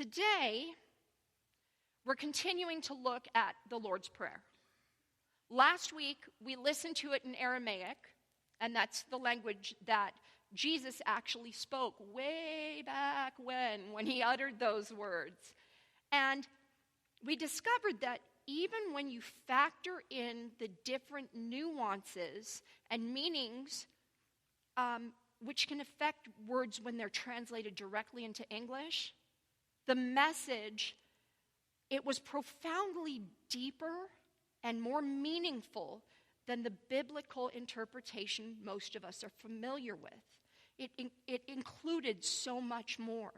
Today, we're continuing to look at the Lord's Prayer. Last week, we listened to it in Aramaic, and that's the language that Jesus actually spoke way back when he uttered those words. And we discovered that even when you factor in the different nuances and meanings which can affect words when they're translated directly into English, the message, it was profoundly deeper and more meaningful than the biblical interpretation most of us are familiar with. It included so much more.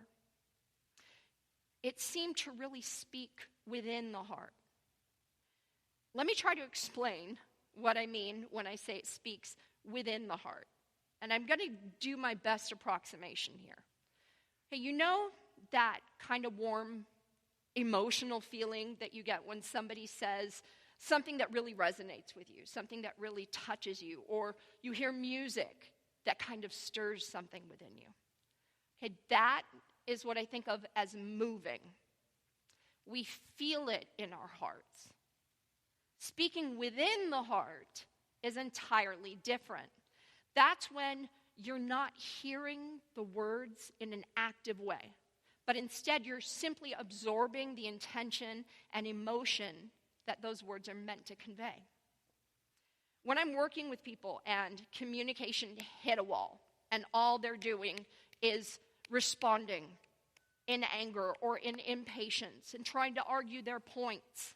It seemed to really speak within the heart. Let me try to explain what I mean when I say it speaks within the heart. And I'm going to do my best approximation here. Hey, you know that kind of warm, emotional feeling that you get when somebody says something that really resonates with you, something that really touches you, or you hear music that kind of stirs something within you. Okay, that is what I think of as moving. We feel it in our hearts. Speaking within the heart is entirely different. That's when you're not hearing the words in an active way, but instead you're simply absorbing the intention and emotion that those words are meant to convey. When I'm working with people and communication hit a wall and all they're doing is responding in anger or in impatience and trying to argue their points,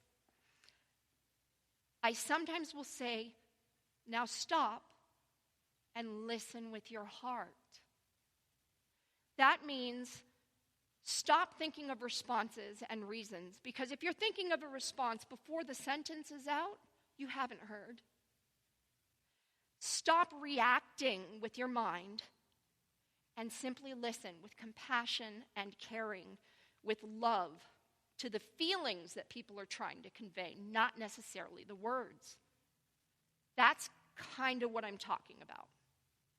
I sometimes will say, now stop and listen with your heart. That means stop thinking of responses and reasons, because if you're thinking of a response before the sentence is out, you haven't heard. Stop reacting with your mind and simply listen with compassion and caring, with love to the feelings that people are trying to convey, not necessarily the words. That's kind of what I'm talking about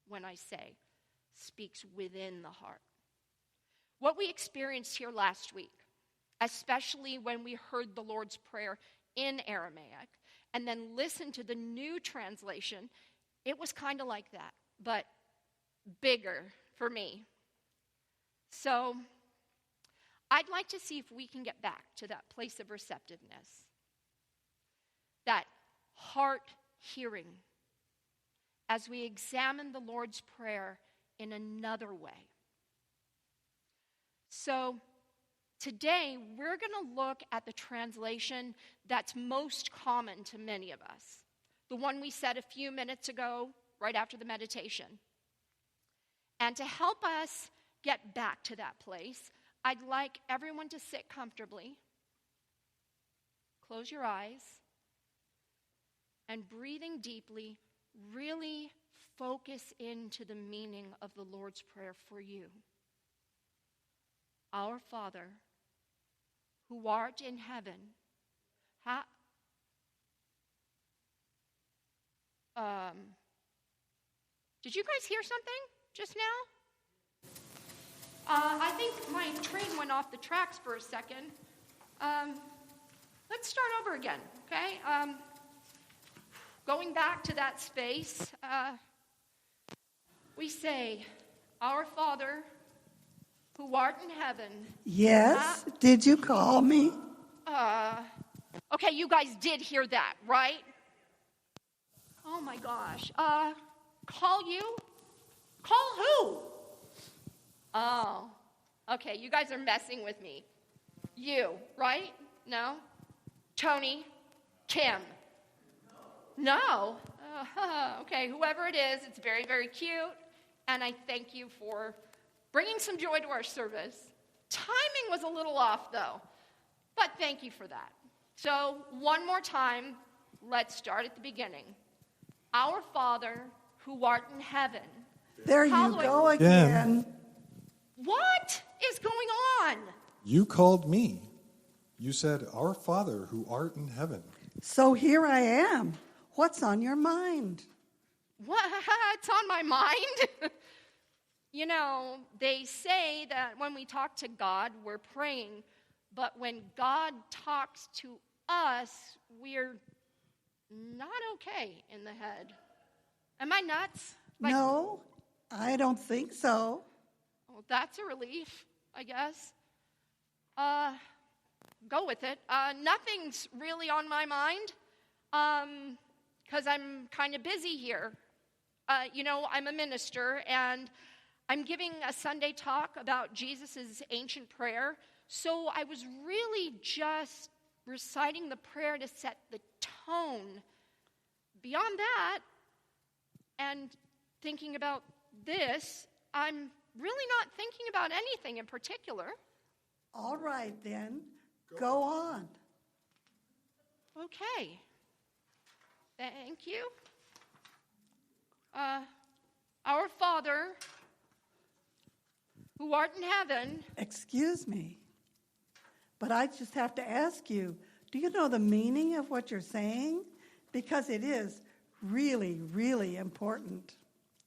when I say speaks within the heart. What we experienced here last week, especially when we heard the Lord's Prayer in Aramaic and then listened to the new translation, it was kind of like that, but bigger for me. So I'd like to see if we can get back to that place of receptiveness, that heart hearing, as we examine the Lord's Prayer in another way. So today, we're going to look at the translation that's most common to many of us, the one we said a few minutes ago, right after the meditation. And to help us get back to that place, I'd like everyone to sit comfortably, close your eyes, and breathing deeply, really focus into the meaning of the Lord's Prayer for you. Our Father, who art in heaven, did you guys hear something just now? I think my train went off the tracks for a second. Let's start over again, okay? Going back to that space, we say, Our Father, who art in heaven. Yes, did you call me? Okay, you guys did hear that, right? Oh my gosh. Call you? Call who? Oh, okay, you guys are messing with me. You, right? No? Tony? Kim? No? Okay, whoever it is, it's very, very cute, and I thank you for bringing some joy to our service. Timing was a little off, though, but thank you for that. So, one more time, let's start at the beginning. Our Father, who art in heaven. There you go again. What is going on? You called me. You said, Our Father, who art in heaven. So here I am. What's on your mind? What's on my mind? You know, they say that when we talk to God, we're praying, but when God talks to us, we're not okay in the head. Am I nuts? No, I don't think so. Well, that's a relief, I guess. Go with it. Nothing's really on my mind because I'm kind of busy here. I'm a minister, and I'm giving a Sunday talk about Jesus' ancient prayer. So I was really just reciting the prayer to set the tone. Beyond that, and thinking about this, I'm really not thinking about anything in particular. All right, then. Go on. Okay. Thank you. Our Father, who art in heaven. Excuse me, but I just have to ask you, do you know the meaning of what you're saying? Because it is really, really important.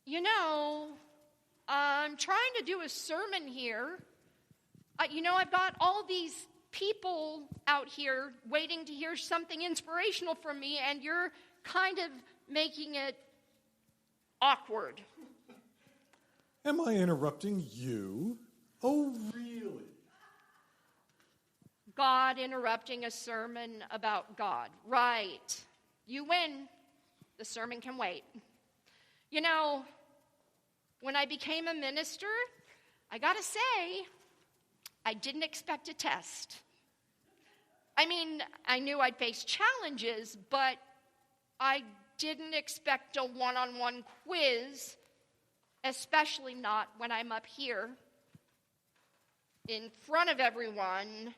You know, I'm trying to do a sermon here. I've got all these people out here waiting to hear something inspirational from me, and you're kind of making it awkward. Am I interrupting you? Oh, really? God interrupting a sermon about God. Right. You win. The sermon can wait. You know, when I became a minister, I gotta say, I didn't expect a test. I mean, I knew I'd face challenges, but I didn't expect a one-on-one quiz, especially not when I'm up here in front of everyone,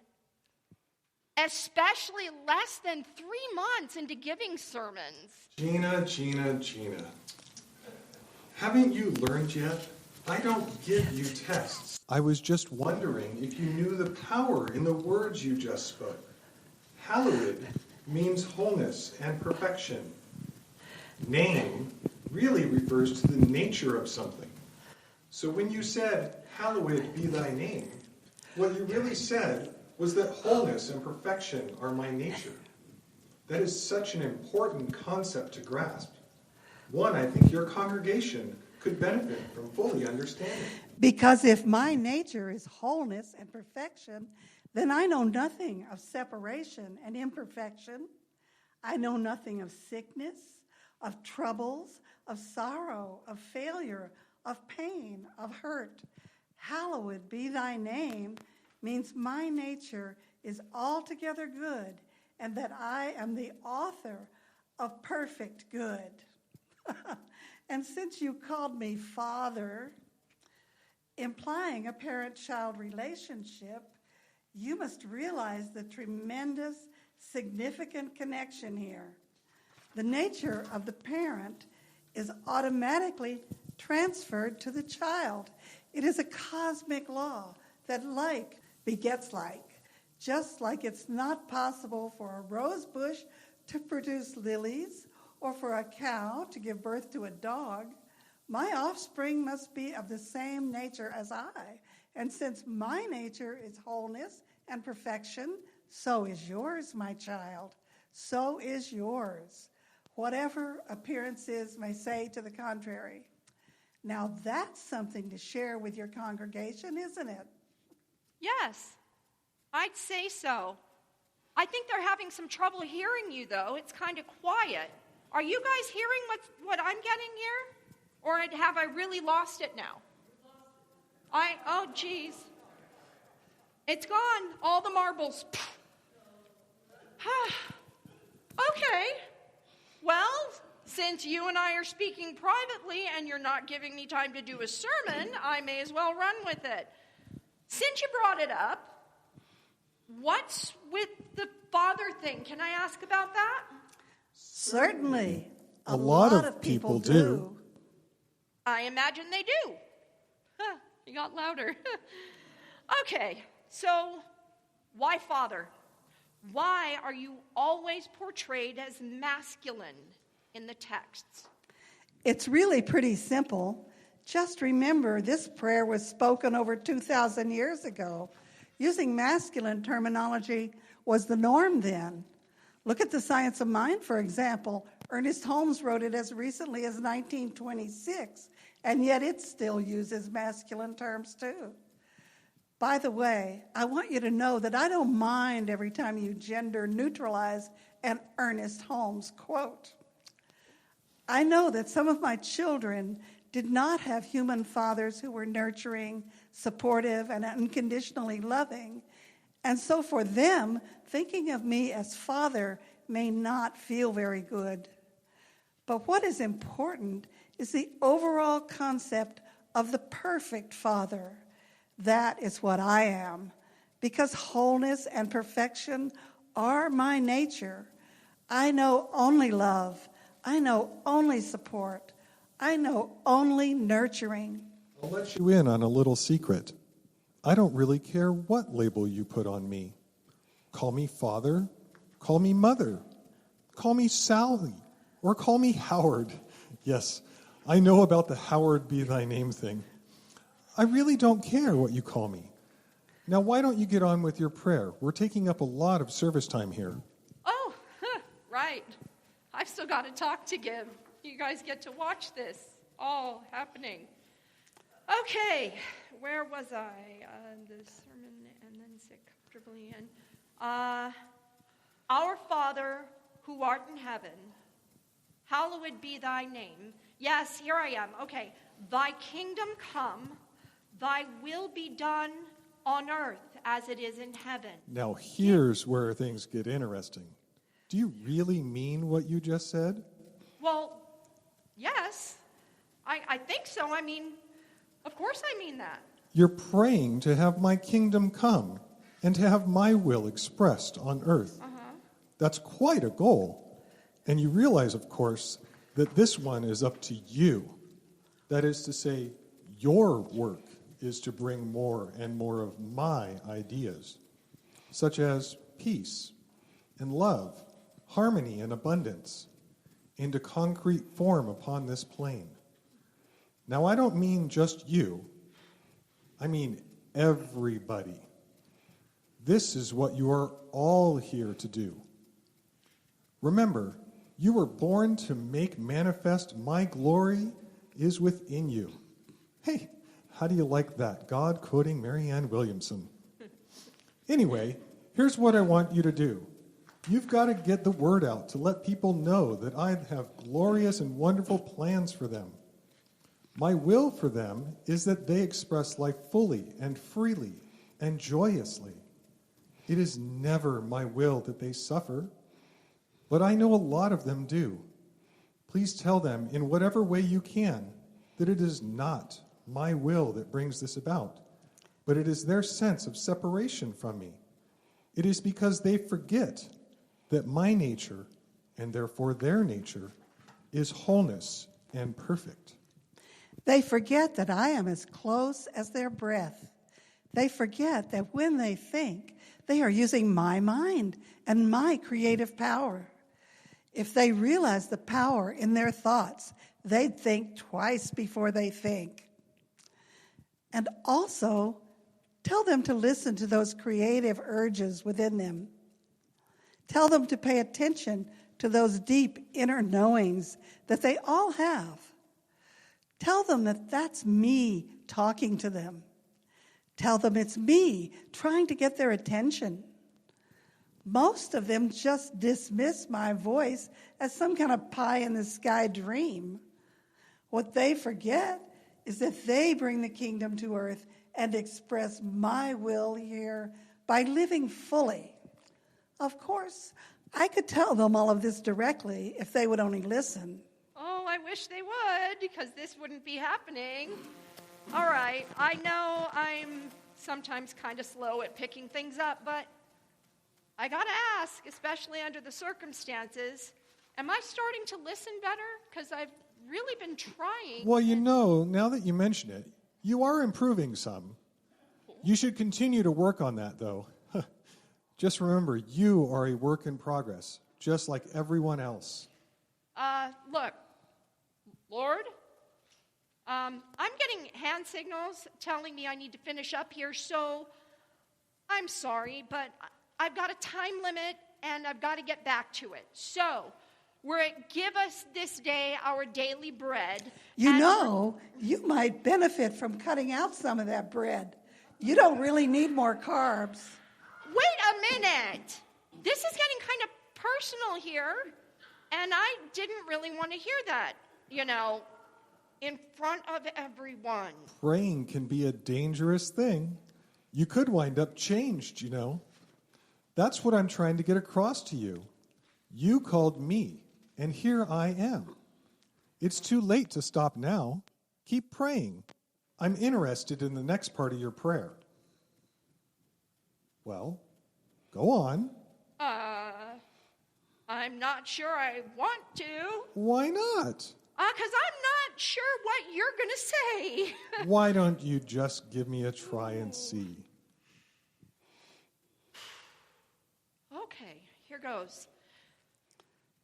especially less than 3 months into giving sermons. Gina. Haven't you learned yet? I don't give you tests. I was just wondering if you knew the power in the words you just spoke. Hallowed means wholeness and perfection. Name really refers to the nature of something. So when you said, hallowed be thy name, what you really said was that wholeness and perfection are my nature. That is such an important concept to grasp. One I think your congregation could benefit from fully understanding. Because if my nature is wholeness and perfection, then I know nothing of separation and imperfection. I know nothing of sickness, of troubles, of sorrow, of failure, of pain, of hurt. Hallowed be thy name means my nature is altogether good, and that I am the author of perfect good. And since you called me Father, implying a parent-child relationship, you must realize the tremendous, significant connection here. The nature of the parent is automatically transferred to the child. It is a cosmic law that like begets like. Just like it's not possible for a rose bush to produce lilies or for a cow to give birth to a dog, my offspring must be of the same nature as I. And since my nature is wholeness and perfection, so is yours, my child. So is yours. Whatever appearances may say to the contrary. Now that's something to share with your congregation, isn't it? Yes, I'd say so. I think they're having some trouble hearing you, though. It's kind of quiet. Are you guys hearing what I'm getting here? Or have I really lost it now? Oh, geez. It's gone. All the marbles. Okay. Well, since you and I are speaking privately and you're not giving me time to do a sermon, I may as well run with it. Since you brought it up, what's with the father thing? Can I ask about that? Certainly. A lot of people do. I imagine they do. You got louder. Okay, so why father? Why are you always portrayed as masculine in the texts? It's really pretty simple. Just remember, this prayer was spoken over 2,000 years ago. Using masculine terminology was the norm then. Look at The Science of Mind, for example. Ernest Holmes wrote it as recently as 1926, and yet it still uses masculine terms too. By the way, I want you to know that I don't mind every time you gender neutralize an Ernest Holmes quote. I know that some of my children did not have human fathers who were nurturing, supportive, and unconditionally loving. And so for them, thinking of me as father may not feel very good. But what is important is the overall concept of the perfect father. That is what I am. Because wholeness and perfection are my nature, I know only love. I know only support. I know only nurturing. I'll let you in on a little secret. I don't really care what label you put on me. Call me father, call me mother, call me Sally, or call me Howard. Yes, I know about the Howard be thy name thing. I really don't care what you call me. Now, why don't you get on with your prayer? We're taking up a lot of service time here. Oh, right. I've still got a talk to give. You guys get to watch this all happening. Okay, where was I? The sermon and then sit comfortably in. Our Father who art in heaven, hallowed be thy name. Yes, here I am. Okay. Thy kingdom come, thy will be done on earth as it is in heaven. Now here's where things get interesting. Do you really mean what you just said? Well, yes. I think so. I mean, of course I mean that. You're praying to have my kingdom come and to have my will expressed on earth. That's quite a goal. And you realize, of course, that this one is up to you. That is to say, your work is to bring more and more of my ideas, such as peace and love, harmony and abundance, into concrete form upon this plane. Now, I don't mean just you. I mean everybody. This is what you are all here to do. Remember, you were born to make manifest my glory is within you. Hey, how do you like that? God quoting Marianne Williamson. Anyway, here's what I want you to do. You've got to get the word out to let people know that I have glorious and wonderful plans for them. My will for them is that they express life fully and freely and joyously. It is never my will that they suffer, but I know a lot of them do. Please tell them in whatever way you can that it is not my will that brings this about, but it is their sense of separation from me. It is because they forget that my nature, and therefore their nature, is wholeness and perfect. They forget that I am as close as their breath. They forget that when they think, they are using my mind and my creative power. If they realize the power in their thoughts, they'd think twice before they think. And also, tell them to listen to those creative urges within them. Tell them to pay attention to those deep inner knowings that they all have. Tell them that that's me talking to them. Tell them it's me trying to get their attention. Most of them just dismiss my voice as some kind of pie-in-the-sky dream. What they forget is that they bring the kingdom to earth and express my will here by living fully. Of course, I could tell them all of this directly if they would only listen. Oh, I wish they would, because this wouldn't be happening. All right, I know I'm sometimes kind of slow at picking things up, but I got to ask, especially under the circumstances, am I starting to listen better? Because I've really been trying. Well, you know, now that you mention it, you are improving some. You should continue to work on that, though. Just remember, you are a work in progress, just like everyone else. Look, Lord, I'm getting hand signals telling me I need to finish up here, so I'm sorry, but I've got a time limit and I've got to get back to it. So, we're at Give Us This Day Our Daily Bread. You know, you might benefit from cutting out some of that bread. You don't really need more carbs. Wait a minute. This is getting kind of personal here, and I didn't really want to hear that, in front of everyone. Praying can be a dangerous thing. You could wind up changed, That's what I'm trying to get across to you. You called me, and here I am. It's too late to stop now. Keep praying. I'm interested in the next part of your prayer. Well, go on. I'm not sure I want to. Why not? Because I'm not sure what you're going to say. Why don't you just give me a try and see? Okay, here goes.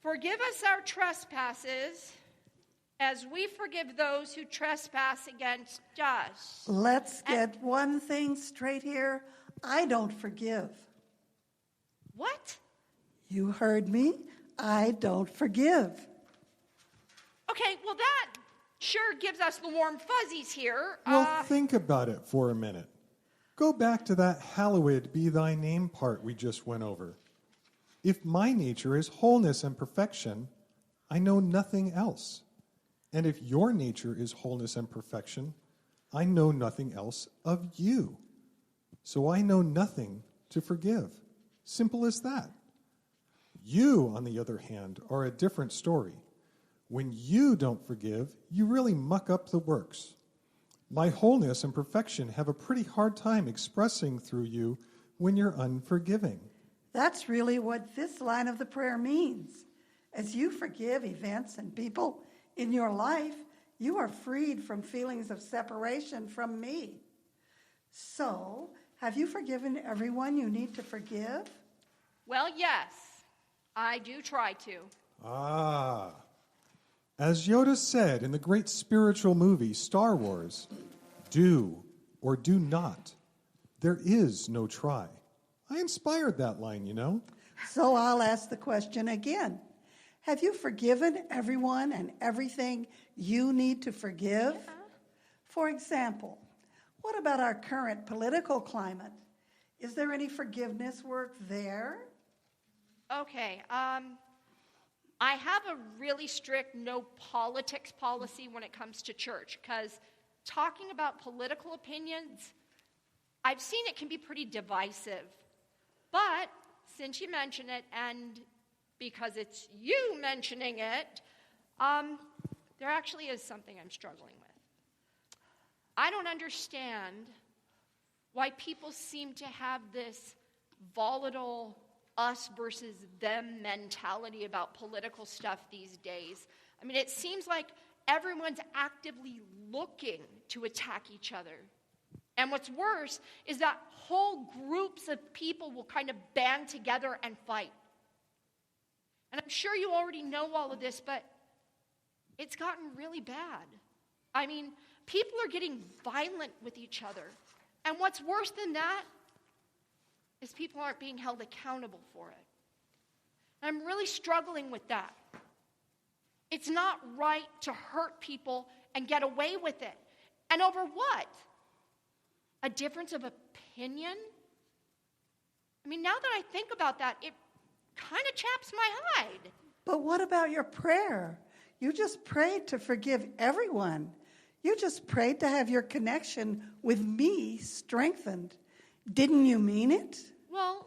Forgive us our trespasses as we forgive those who trespass against us. Let's get one thing straight here. I don't forgive. What? You heard me. I don't forgive. Okay, well, that sure gives us the warm fuzzies here. Well, think about it for a minute. Go back to that hallowed be thy name part we just went over. If my nature is wholeness and perfection, I know nothing else. And if your nature is wholeness and perfection, I know nothing else of you. So I know nothing to forgive. Simple as that. You, on the other hand, are a different story. When you don't forgive, you really muck up the works. My wholeness and perfection have a pretty hard time expressing through you when you're unforgiving. That's really what this line of the prayer means. As you forgive events and people in your life, you are freed from feelings of separation from me. So, have you forgiven everyone you need to forgive? Well, yes, I do try to. As Yoda said in the great spiritual movie Star Wars, do or do not. There is no try. I inspired that line, So I'll ask the question again. Have you forgiven everyone and everything you need to forgive? Yeah. For example, what about our current political climate? Is there any forgiveness work there? Okay, I have a really strict no politics policy when it comes to church, because talking about political opinions, I've seen it can be pretty divisive. But since you mention it, and because it's you mentioning it, there actually is something I'm struggling with. I don't understand why people seem to have this volatile us versus them mentality about political stuff these days. I mean, it seems like everyone's actively looking to attack each other. And what's worse is that whole groups of people will kind of band together and fight. And I'm sure you already know all of this, but it's gotten really bad. I mean, people are getting violent with each other. And what's worse than that is people aren't being held accountable for it. I'm really struggling with that. It's not right to hurt people and get away with it. And over what? A difference of opinion? I mean, now that I think about that, it kind of chaps my hide. But what about your prayer? You just prayed to forgive everyone. You just prayed to have your connection with me strengthened. Didn't you mean it? Well,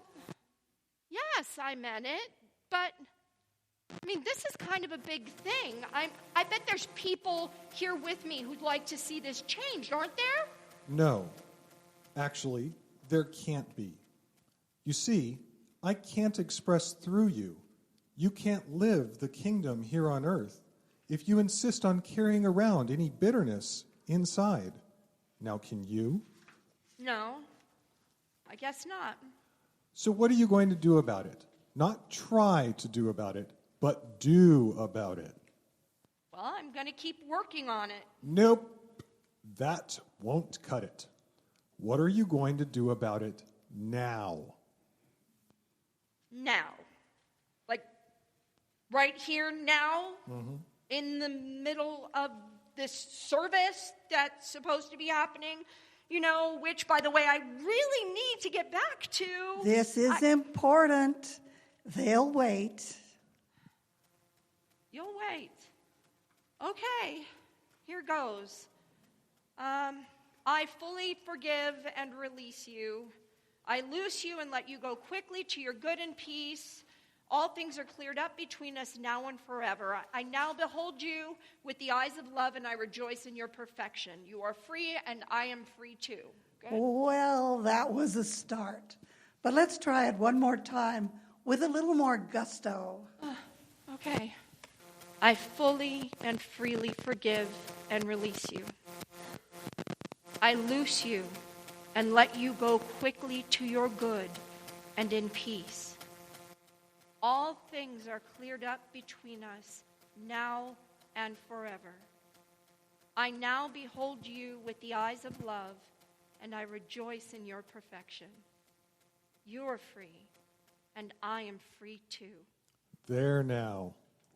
yes, I meant it, but I mean, this is kind of a big thing. I bet there's people here with me who'd like to see this changed, aren't there? No. Actually, there can't be. You see, I can't express through you. You can't live the kingdom here on earth if you insist on carrying around any bitterness inside. Now, can you? No, I guess not. So what are you going to do about it? Not try to do about it, but do about it. Well, I'm going to keep working on it. Nope. That won't cut it. What are you going to do about it now? Now. Like, right here now? In the middle of this service that's supposed to be happening? Which, by the way, I really need to get back to. This is important. They'll wait. You'll wait. Okay, here goes. I fully forgive and release you. I loose you and let you go quickly to your good and peace. All things are cleared up between us now and forever. I now behold you with the eyes of love, and I rejoice in your perfection. You are free, and I am free too. Good? Well, that was a start. But let's try it one more time with a little more gusto. Okay. I fully and freely forgive and release you. I loose you and let you go quickly to your good and in peace. All things are cleared up between us now and forever. I now behold you with the eyes of love, and I rejoice in your perfection. You are free, and I am free too. There now.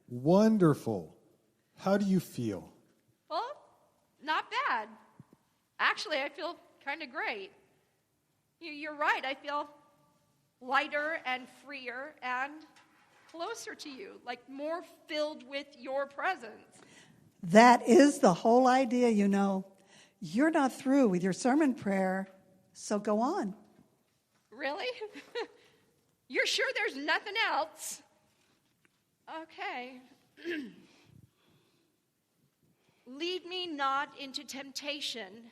Wonderful. How do you feel? Well, not bad. Actually, I feel kind of great. You're right. I feel lighter and freer and closer to you, like more filled with your presence. That is the whole idea, You're not through with your sermon prayer, so go on. Really? You're sure there's nothing else? Okay. Lead me not into temptation,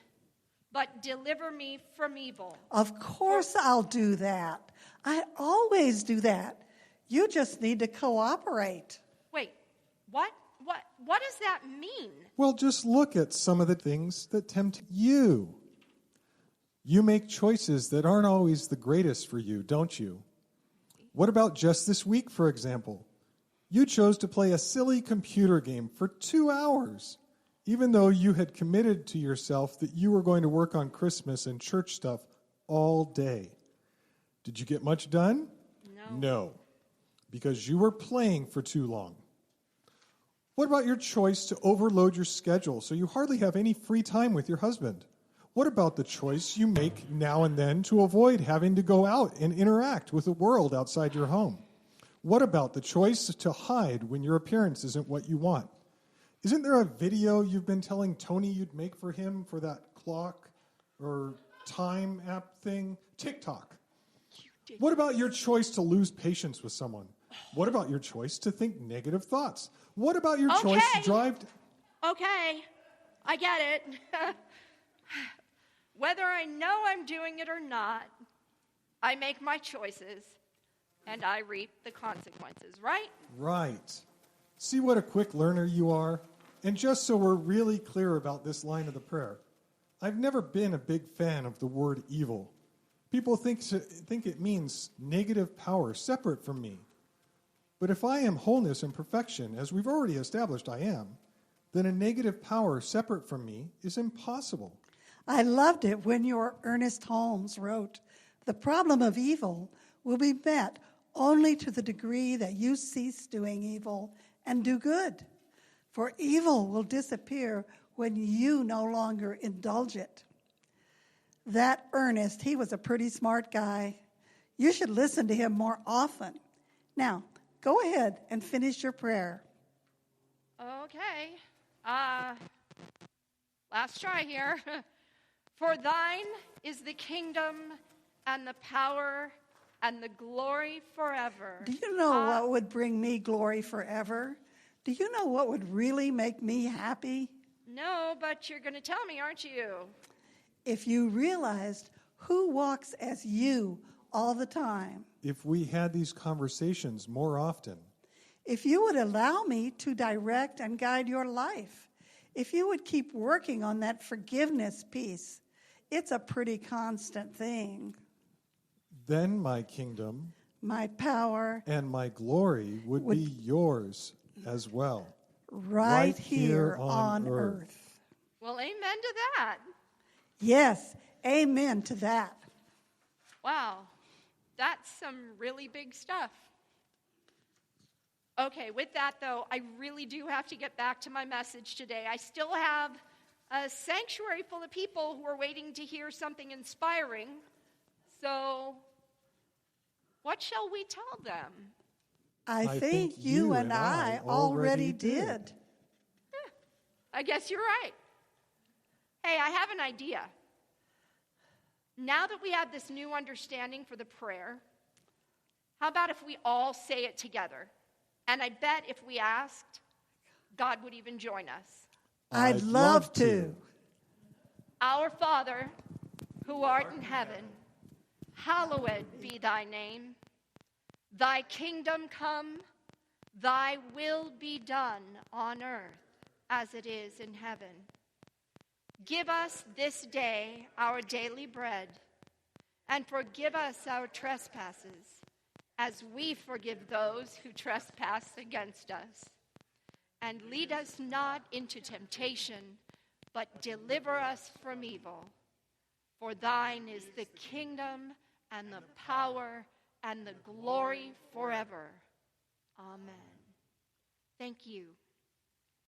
but deliver me from evil. Of course I'll do that. I always do that. You just need to cooperate. Wait, what? What does that mean? Well, just look at some of the things that tempt you. You make choices that aren't always the greatest for you, don't you? What about just this week, for example? You chose to play a silly computer game for 2 hours, even though you had committed to yourself that you were going to work on Christmas and church stuff all day. Did you get much done? No, because you were playing for too long. What about your choice to overload your schedule so you hardly have any free time with your husband? What about the choice you make now and then to avoid having to go out and interact with the world outside your home? What about the choice to hide when your appearance isn't what you want? Isn't there a video you've been telling Tony you'd make for him for that clock or time app thing? TikTok. What about your choice to lose patience with someone? What about your choice to think negative thoughts? What about your choice to drive... Okay, I get it. Whether I know I'm doing it or not, I make my choices, and I reap the consequences, right? Right. See what a quick learner you are? And just so we're really clear about this line of the prayer, I've never been a big fan of the word evil. People think it means negative power separate from me. But if I am wholeness and perfection, as we've already established I am, then a negative power separate from me is impossible. I loved it when your Ernest Holmes wrote, "The problem of evil will be met only to the degree that you cease doing evil and do good. For evil will disappear when you no longer indulge it." That Ernest, he was a pretty smart guy. You should listen to him more often. Now, go ahead and finish your prayer. Okay. Last try here. For thine is the kingdom and the power and the glory forever. Do you know what would bring me glory forever? Do you know what would really make me happy? No, but you're going to tell me, aren't you? If you realized who walks as you all the time. If we had these conversations more often. If you would allow me to direct and guide your life. If you would keep working on that forgiveness piece. It's a pretty constant thing. Then my kingdom, my power, and my glory would be yours as well. Right here on earth. Well, amen to that. Yes, amen to that. Wow, that's some really big stuff. Okay, with that, though, I really do have to get back to my message today. I still have a sanctuary full of people who are waiting to hear something inspiring. So, what shall we tell them? I think you and I already did. I guess you're right. Hey, I have an idea. Now that we have this new understanding for the prayer, how about if we all say it together? And I bet if we asked, God would even join us. I'd love to. Our Father, who art in heaven, hallowed be thy name. Thy kingdom come, thy will be done on earth as it is in heaven. Give us this day our daily bread, and forgive us our trespasses, as we forgive those who trespass against us. And lead us not into temptation, but deliver us from evil. For thine is the kingdom and the power and the glory forever. Amen. Thank you.